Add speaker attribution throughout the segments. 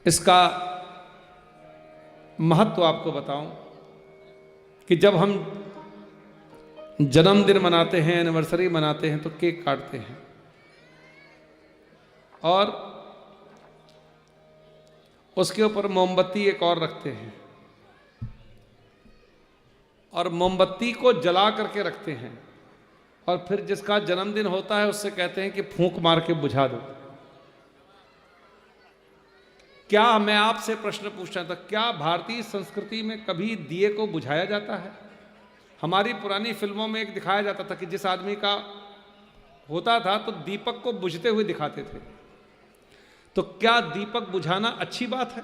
Speaker 1: इसका महत्व आपको बताऊं कि जब हम जन्मदिन मनाते हैं, एनिवर्सरी मनाते हैं, तो केक काटते हैं और उसके ऊपर मोमबत्ती एक और रखते हैं और मोमबत्ती को जला करके रखते हैं और फिर जिसका जन्मदिन होता है उससे कहते हैं कि फूंक मार के बुझा दो। क्या मैं आपसे प्रश्न पूछना था, क्या भारतीय संस्कृति में कभी दिए को बुझाया जाता है? हमारी पुरानी फिल्मों में एक दिखाया जाता था कि जिस आदमी का होता था तो दीपक को बुझते हुए दिखाते थे। तो क्या दीपक बुझाना अच्छी बात है?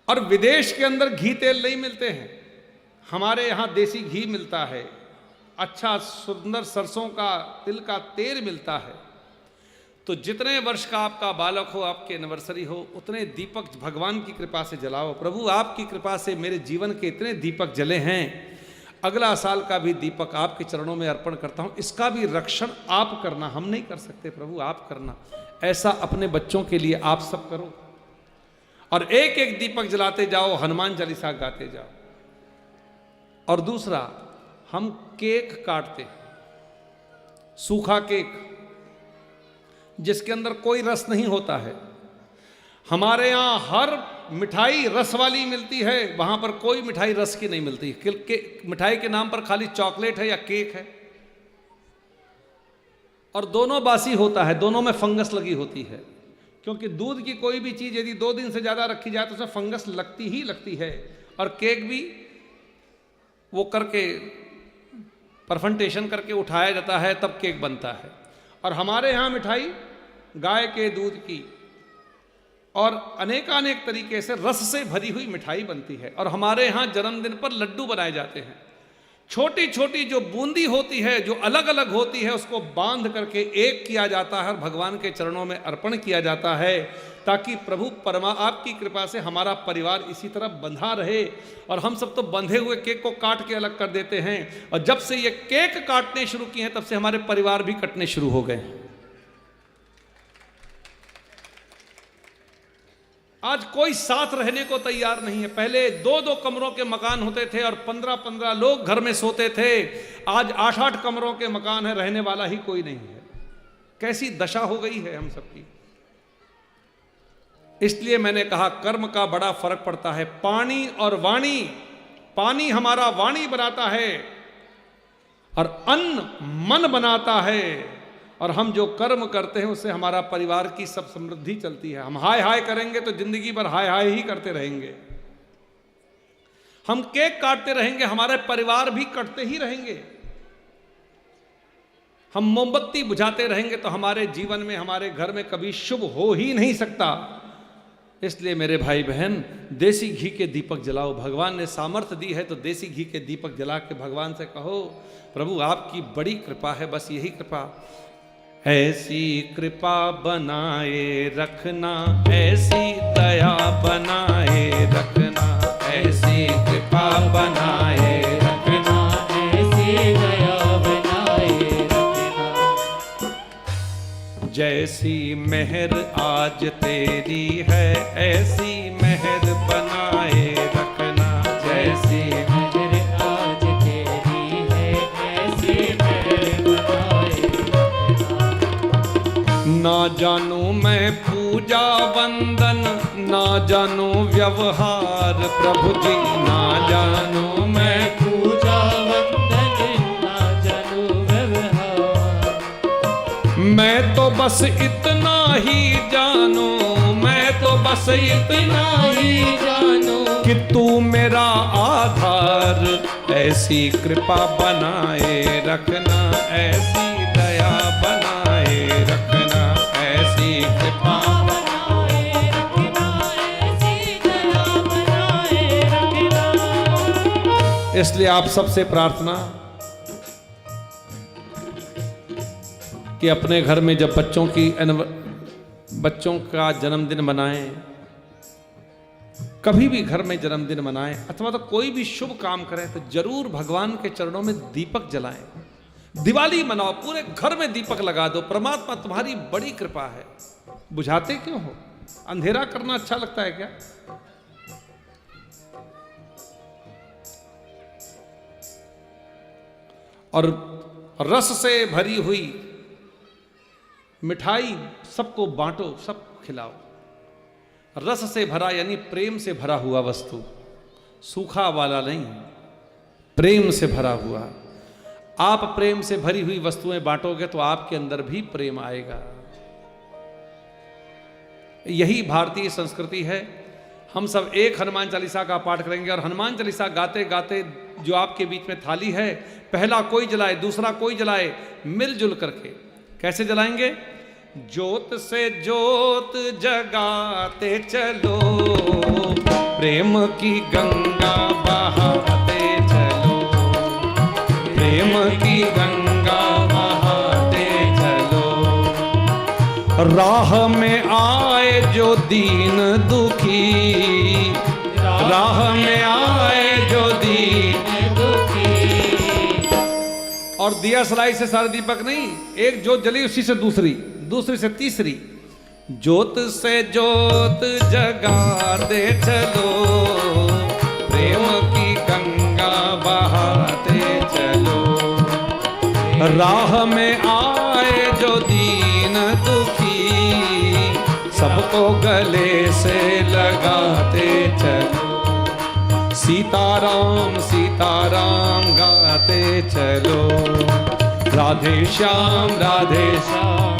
Speaker 1: और विदेश के अंदर घी तेल नहीं मिलते हैं, हमारे यहां देसी घी मिलता है, अच्छा सुंदर सरसों का तिल का तेल मिलता है। तो जितने वर्ष का आपका बालक हो, आपके एनिवर्सरी हो, उतने दीपक भगवान की कृपा से जलाओ। प्रभु आपकी कृपा से मेरे जीवन के इतने दीपक जले हैं, अगला साल का भी दीपक आपके चरणों में अर्पण करता हूं, इसका भी रक्षण आप करना, हम नहीं कर सकते, प्रभु आप करना। ऐसा अपने बच्चों के लिए आप सब करो और एक एक दीपक जलाते जाओ, हनुमान चालीसा गाते जाओ। और दूसरा, हम केक काटते हैं, सूखा केक जिसके अंदर कोई रस नहीं होता है। हमारे यहाँ हर मिठाई रस वाली मिलती है, वहां पर कोई मिठाई रस की नहीं मिलती। मिठाई के नाम पर खाली चॉकलेट है या केक है और दोनों बासी होता है, दोनों में फंगस लगी होती है, क्योंकि दूध की कोई भी चीज यदि 2 दिन से ज्यादा रखी जाए तो उसमें फंगस लगती ही लगती है। और केक भी वो करके परफंटेशन करके उठाया जाता है तब केक बनता है। और हमारे यहाँ मिठाई गाय के दूध की और अनेकानेक तरीके से रस से भरी हुई मिठाई बनती है। और हमारे यहाँ जन्मदिन पर लड्डू बनाए जाते हैं, छोटी छोटी जो बूंदी होती है, जो अलग अलग होती है, उसको बांध करके एक किया जाता है और भगवान के चरणों में अर्पण किया जाता है, ताकि प्रभु आपकी कृपा से हमारा परिवार इसी तरह बंधा रहे। और हम सब तो बंधे हुए केक को काट के अलग कर देते हैं, और जब से ये केक काटने शुरू किए हैं तब से हमारे परिवार भी कटने शुरू हो गए। आज कोई साथ रहने को तैयार नहीं है। पहले 2-2 कमरों के मकान होते थे और 15-15 लोग घर में सोते थे। आज 8-8 कमरों के मकान है, रहने वाला ही कोई नहीं है। कैसी दशा हो गई है हम सबकी। इसलिए मैंने कहा कर्म का बड़ा फर्क पड़ता है। पानी और वाणी, पानी हमारा वाणी बनाता है और अन्न मन बनाता है, और हम जो कर्म करते हैं उससे हमारा परिवार की सब समृद्धि चलती है। हम हाय हाय करेंगे तो जिंदगी भर हाय हाय ही करते रहेंगे। हम केक काटते रहेंगे, हमारे परिवार भी कटते ही रहेंगे। हम मोमबत्ती बुझाते रहेंगे तो हमारे जीवन में, हमारे घर में कभी शुभ हो ही नहीं सकता। इसलिए मेरे भाई बहन, देसी घी के दीपक जलाओ। भगवान ने सामर्थ्य दी है तो देसी घी के दीपक जला के भगवान से कहो, प्रभु आपकी बड़ी कृपा है, बस यही कृपा, ऐसी कृपा बनाए रखना, ऐसी दया बनाए रखना, ऐसी कृपा बनाए रखना, ऐसी दया बनाए रखना। जैसी मेहर आज तेरी है, ऐसी मेहर बनाए रखना, जैसी मेहर आज तेरी है, ऐसी मेहर बनाए रखना। ना जानू मैं पूजा वंदन, ना जानू व्यवहार, प्रभु जी ना जानू मैं पूजा वंदन, ना जानू व्यवहार। मैं तो बस इतना ही जानू, मैं तो बस इतना ही जानू कि तू मेरा आधार, ऐसी कृपा बनाए रखना, ऐसी दया बनाए रखना, ऐसी कृपा बनाए रखना, ऐसी दया बनाए रखना। इसलिए आप सबसे प्रार्थना कि अपने घर में जब बच्चों का जन्मदिन मनाएं, कभी भी घर में जन्मदिन मनाएं अथवा तो कोई भी शुभ काम करें तो जरूर भगवान के चरणों में दीपक जलाएं। दिवाली मनाओ, पूरे घर में दीपक लगा दो। परमात्मा तुम्हारी बड़ी कृपा है। बुझाते क्यों हो? अंधेरा करना अच्छा लगता है क्या? और रस से भरी हुई मिठाई सबको बांटो, सबको खिलाओ। रस से भरा यानी प्रेम से भरा हुआ वस्तु, सूखा वाला नहीं, प्रेम से भरा हुआ। आप प्रेम से भरी हुई वस्तुएं बांटोगे तो आपके अंदर भी प्रेम आएगा। यही भारतीय संस्कृति है। हम सब एक हनुमान चालीसा का पाठ करेंगे और हनुमान चालीसा गाते गाते जो आपके बीच में थाली है, पहला कोई जलाए, दूसरा कोई जलाए, मिलजुल करके। कैसे जलाएंगे? ज्योत से ज्योत जगाते चलो, प्रेम की गंगा बहाते चलो, प्रेम की गंगा बहाते चलो। राह में आए जो दीन दुखी, राह में आए जो दीन दुखी। और दिया सलाई से सारे दीपक नहीं, एक ज्योत जली उसी से दूसरी, दूसरी से तीसरी। ज्योत से ज्योत जगाते चलो, प्रेम की गंगा बहाते चलो। राह में आए जो दीन दुखी, सबको गले से लगाते चलो। सीताराम सीताराम गाते चलो, राधे श्याम राधे श्याम